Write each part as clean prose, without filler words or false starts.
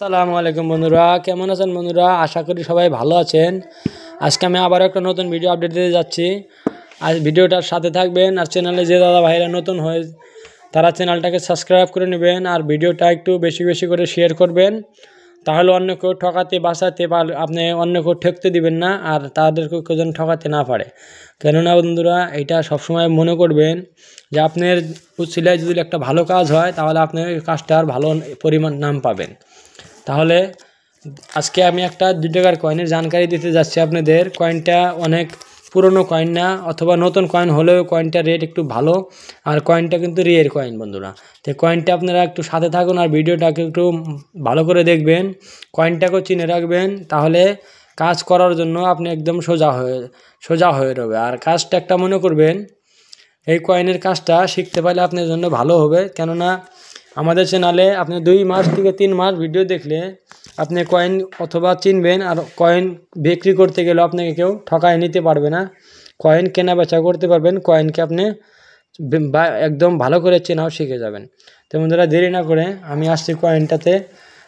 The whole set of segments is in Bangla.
আসসালামু আলাইকুম বন্ধুরা, কেমন আছেন বন্ধুরা? আশা করি সবাই ভালো আছেন। আজকে আমি আবার একটা নতুন ভিডিও আপডেট দিতে যাচ্ছি। আজ ভিডিওটার সাথে থাকবেন, আর চ্যানেলে যে দাদা ভাইরা নতুন হয়ে তারা চ্যানেলটাকে সাবস্ক্রাইব করে নেবেন, আর ভিডিওটা একটু বেশি বেশি করে শেয়ার করবেন। তাহলে অন্য কেউ ঠকাতে বাঁচাতে আপনি অন্য কেউ ঠকতে দিবেন না, আর তাদেরকে কেউ যেন ঠকাতে না পারে। কেননা বন্ধুরা, এটা সবসময় মনে করবেন যে আপনার উছিলায় যদি একটা ভালো কাজ হয় তাহলে আপনি ওই কাজটার ভালো পরিমাণ নাম পাবেন। তাহলে আজকে আমি একটা 2 টাকার কয়েনের জানকারি দিতে যাচ্ছি আপনাদের। কয়েনটা অনেক পুরনো কয়েন না, অথবা নতুন কয়েন হলেও কয়েনটার রেট একটু ভালো, আর কয়েনটা কিন্তু রিয়ের কয়েন বন্ধুরা। তো কয়েনটা আপনারা একটু সাথে থাকুন আর ভিডিওটাকে একটু ভালো করে দেখবেন, কয়েনটাকেও চিনে রাখবেন। তাহলে কাজ করার জন্য আপনি একদম সোজা হয়ে রবে। আর কাজটা একটা মনে করবেন, এই কয়েনের কাজটা শিখতে পারলে আপনার জন্য ভালো হবে। কেননা আমাদের চ্যানেলে আপনি 2 মাস থেকে 3 মাস ভিডিও দেখলে আপনি কয়েন অথবা চিনবেন, আর কয়েন বিক্রি করতে গেলে আপনাকে কেউ ঠকায় নিতে পারবে না। কয়েন কেনা বেচা করতে পারবেন, কয়েনকে আপনি একদম ভালো করে চেনাও শিখে যাবেন। তো বন্ধুরা, দেরি না করে আমি আসছি কয়েনটাতে।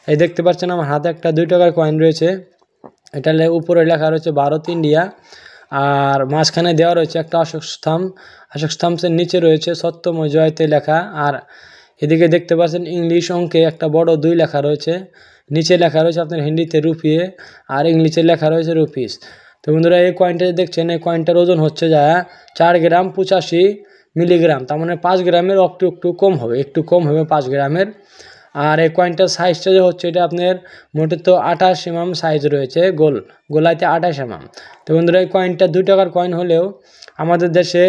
এই দেখতে পাচ্ছেন আমার হাতে একটা 2 টাকার কয়েন রয়েছে। এটা উপরে লেখা রয়েছে ভারত ইন্ডিয়া, আর মাঝখানে দেওয়া রয়েছে একটা অশোক স্তম্ভের নিচে রয়েছে সত্যময় জয়তে লেখা। আর এদিকে দেখতে পাচ্ছেন ইংলিশ অঙ্কে একটা বড় 2 লেখা রয়েছে। নিচে লেখা রয়েছে আপনার হিন্দিতে রুপিয়ে, আর ইংলিশে লেখা রয়েছে রুপিস। তো বন্ধুরা, এই কয়েনটা দেখছেন, এই কয়েনটার ওজন হচ্ছে যা 4 গ্রাম 85 মিলিগ্রাম। তার মানে 5 গ্রামের একটু কম হবে, 5 গ্রামের। আর এই কয়েনটার সাইজটা যে হচ্ছে, এটা আপনার মোটে তো 28 mm সাইজ রয়েছে, গোলাইতে 28 mm। তো বন্ধুরা, এই কয়েনটা 2 টাকার কয়েন হলেও আমাদের দেশে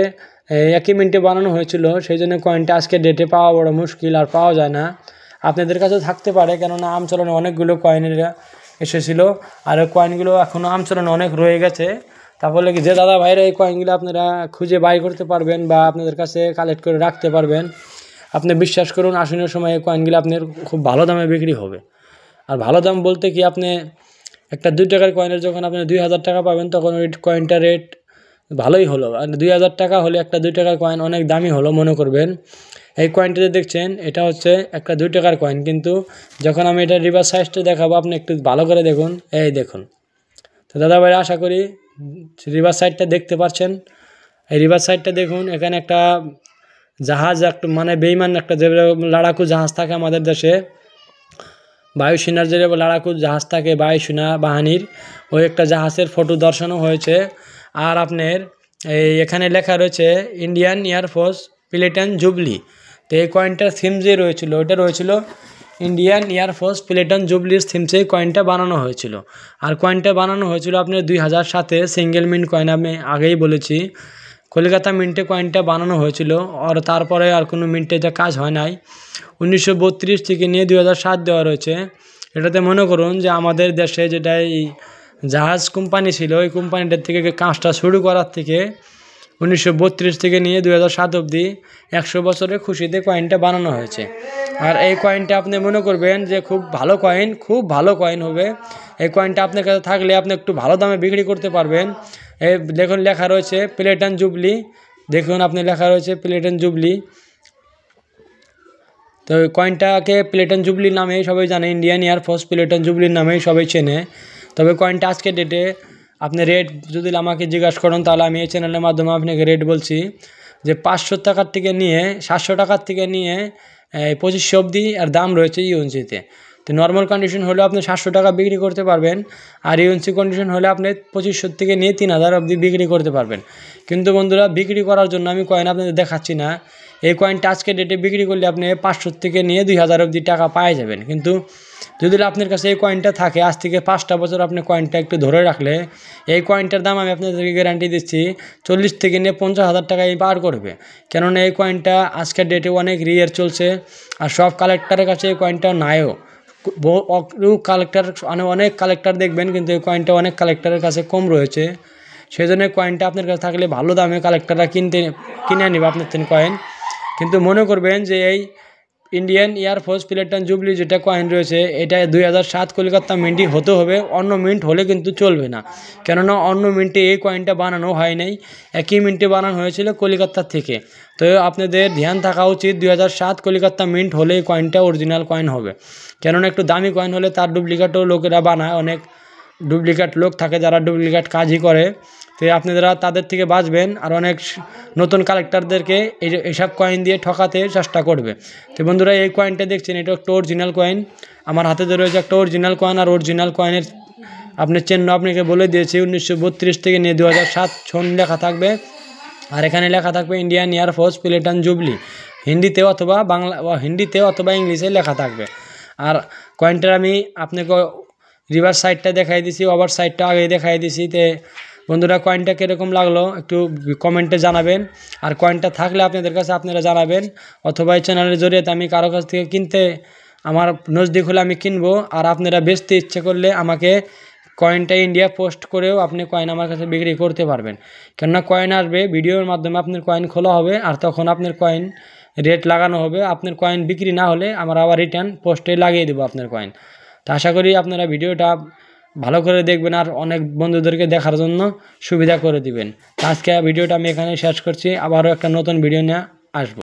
1 মিনিটে বানানো হয়েছিল, সেই জন্য কয়েনটা আজকে ডেটে পাওয়া বড় মুশকিল, আর পাওয়া যায় না। আপনাদের কাছেও থাকতে পারে, কেননা আমচলনে অনেকগুলো কয়েনের এসেছিল, আর ওই কয়েনগুলো এখনও আমচলনে অনেক রয়ে গেছে। তারপরে যে দাদা ভাইরা এই কয়েনগুলো আপনারা খুঁজে বাই করতে পারবেন বা আপনাদের কাছে কালেক্ট করে রাখতে পারবেন, আপনি বিশ্বাস করুন আসনের সময় এই কয়েনগুলো আপনার খুব ভালো দামে বিক্রি হবে। আর ভালো দাম বলতে কি, আপনি একটা 2 টাকার কয়েনের যখন আপনি 2000 টাকা পাবেন, তখন ওই কয়েনটার রেট ভালোই হলো। আর 2000 টাকা হলে একটা 2 টাকার কয়েন অনেক দামি হলো মনে করবেন। এই কয়েনটা যে দেখছেন, এটা হচ্ছে একটা 2 টাকার কয়েন, কিন্তু যখন আমি এটা রিভার্স সাইজটা দেখাবো আপনি একটু ভালো করে দেখুন। এই দেখুন। তো দাদা ভাই, আশা করি রিভার্স সাইডটা দেখতে পাচ্ছেন। এই রিভার্স সাইডটা দেখুন, এখানে একটা জাহাজ, একটা মানে বেইমান একটা যে লড়াকু জাহাজ থাকে আমাদের দেশে, বায়ুসেনার যে লড়াকু জাহাজ থাকে বায়ুসেনা বাহিনীর, ওই একটা জাহাজের ফটো দর্শানো হয়েছে। আর আপনার এখানে লেখা রয়েছে ইন্ডিয়ান এয়ারফোর্স প্লেটন জুবলি। তো এই কয়েনটার থিম যে রয়েছিল, ওইটা রয়েছিল ইন্ডিয়ান এয়ারফোর্স প্লেটন জুবলির থিমসে কয়েনটা বানানো হয়েছিল। আর কয়েনটা বানানো হয়েছিল আপনার 2007-এ সিঙ্গেল মিন্ট কয়েন, আমি আগেই বলেছি। কলকাতা মিন্টে কয়েনটা বানানো হয়েছিল, আর তারপরে আর কোনো মিন্টে এটা কাজ হয় নাই। 1932 থেকে নিয়ে 2007 দেওয়া রয়েছে। এটাতে মনে করুন যে আমাদের দেশে যেটা এই জাহাজ কোম্পানি ছিল, ওই কোম্পানিটার থেকে কাজটা শুরু করার থেকে 1932 থেকে নিয়ে 2007 অবধি 100 বছরের খুশিতে কয়েনটা বানানো হয়েছে। আর এই কয়েনটা আপনি মনে করবেন যে খুব ভালো কয়েন হবে। এই কয়েনটা আপনার কাছে থাকলে আপনি একটু ভালো দামে বিক্রি করতে পারবেন। এই দেখুন লেখা রয়েছে প্লেটন জুবলি, দেখুন আপনি লেখা রয়েছে প্লেটন জুবলি। তো কয়েনটাকে প্লেটন জুবলির নামেই সবাই জানে, ইন্ডিয়ান এয়ারফোর্স প্লেটন জুবলির নামেই সবাই চেনে। তবে কয়েনটা আজকে ডেটে আপনি রেট যদি আমাকে জিজ্ঞাসা করেন, তাহলে আমি এই চ্যানেলের মাধ্যমে আপনাকে রেট বলছি যে 500 টাকার থেকে নিয়ে 700 টাকার থেকে নিয়ে 2500 অবধি আর দাম রয়েছে ইউএনসিতে। তো নর্মাল কন্ডিশন হলে আপনি 700 টাকা বিক্রি করতে পারবেন, আর ইউএনসি কন্ডিশন হলে আপনি 2500 থেকে নিয়ে 3000 অবধি বিক্রি করতে পারবেন। কিন্তু বন্ধুরা, বিক্রি করার জন্য আমি কয়েন আপনাদের দেখাচ্ছি না। এই কয়েনটা আজকে ডেটে বিক্রি করলে আপনি 500 থেকে নিয়ে 2000 অবধি টাকা পাওয়া যাবেন। কিন্তু যদি আপনার কাছে এই কয়েনটা থাকে, আজ থেকে 5টা বছর আপনি কয়েনটা একটু ধরে রাখলে, এই কয়েনটার দাম আমি আপনাদেরকে গ্যারান্টি দিচ্ছি 40 থেকে নিয়ে 50,000 টাকায় পার করবে। কেননা এই কয়েনটা আজকের ডেটে অনেক রিয়ার চলছে, আর সব কালেক্টরের কাছে এই কয়েনটা নাইও। অনেক কালেক্টর দেখবেন, কিন্তু এই কয়েনটা অনেক কালেক্টরের কাছে কম রয়েছে। সেই জন্য কয়েনটা আপনার কাছে থাকলে ভালো দামে কালেক্টররা কিনে নেবে আপনার কয়েন। কিন্তু মনে করবেন যে এই ইন্ডিয়ান এয়ারফোর্স প্লেটন জুবলি যেটা কয়েন রয়েছে, এটা 2007 কলকাতা মিন্টই হতে হবে, অন্য মিন্ট হলে কিন্তু চলবে না। কেননা অন্য মিন্টে এই কয়েনটা বানানো হয় নাই, একই মিন্টে বানানো হয়েছিল কলকাতা থেকে। তো আপনাদের ধ্যান থাকা উচিত 2007 কলকাতা মিন্ট হলে এই কয়েনটা অরিজিনাল কয়েন হবে। কেননা একটু দামি কয়েন হলে তার ডুপ্লিকেটও লোকেরা বানায়, অনেক ডুপ্লিকেট লোক থাকে যারা ডুপ্লিকেট কাজই করে। তো আপনারা তাদের থেকে বাঁচবেন, আর অনেক নতুন কালেক্টরদেরকে এইসব কয়েন দিয়ে ঠকাতে চেষ্টা করবে। তো বন্ধুরা, এই কয়েনটা দেখছেন, এটা একটা অরিজিনাল কয়েন। আমার হাতে ধরে রয়েছে একটা অরিজিনাল কয়েন, আর অরিজিনাল কয়েনের আপনার চিহ্ন আপনাকে বলে দিয়েছি 1932 থেকে নিয়ে 2007 সন লেখা থাকবে। আর এখানে লেখা থাকবে ইন্ডিয়ান এয়ারফোর্স প্লেটন জুবলি, হিন্দিতে অথবা ইংলিশে লেখা থাকবে। আর কয়েনটার আমি আপনাকে রিভার্স সাইডটা দেখাই দিছি, ওভার সাইডটা আগে দেখাই দিছি। তে বন্ধুরা, কয়েনটা কীরকম লাগলো একটু কমেন্টে জানাবেন, আর কয়েনটা থাকলে আপনাদের কাছে আপনারা জানাবেন, অথবা এই চ্যানেলের জরিয়ে আমি কারো কাছ থেকে কিনতে আমার নজদিক হলে আমি কিনবো। আর আপনারা বেচতে ইচ্ছে করলে আমাকে কয়েনটা ইন্ডিয়া পোস্ট করেও আপনি কয়েন আমার কাছে বিক্রি করতে পারবেন। কেননা কয়েন আসবে, ভিডিওর মাধ্যমে আপনার কয়েন খোলা হবে, আর তখন আপনার কয়েন রেট লাগানো হবে। আপনার কয়েন বিক্রি না হলে আমরা আবার রিটার্ন পোস্টে লাগিয়ে দেবো আপনার কয়েন। তো আশা করি আপনারা ভিডিওটা ভালো করে দেখবেন, আর অনেক বন্ধুদেরকে দেখার জন্য সুবিধা করে দিবেন। আজকে ভিডিওটা আমি এখানে শেষ করছি, আবারও একটা নতুন ভিডিও নিয়ে আসবো।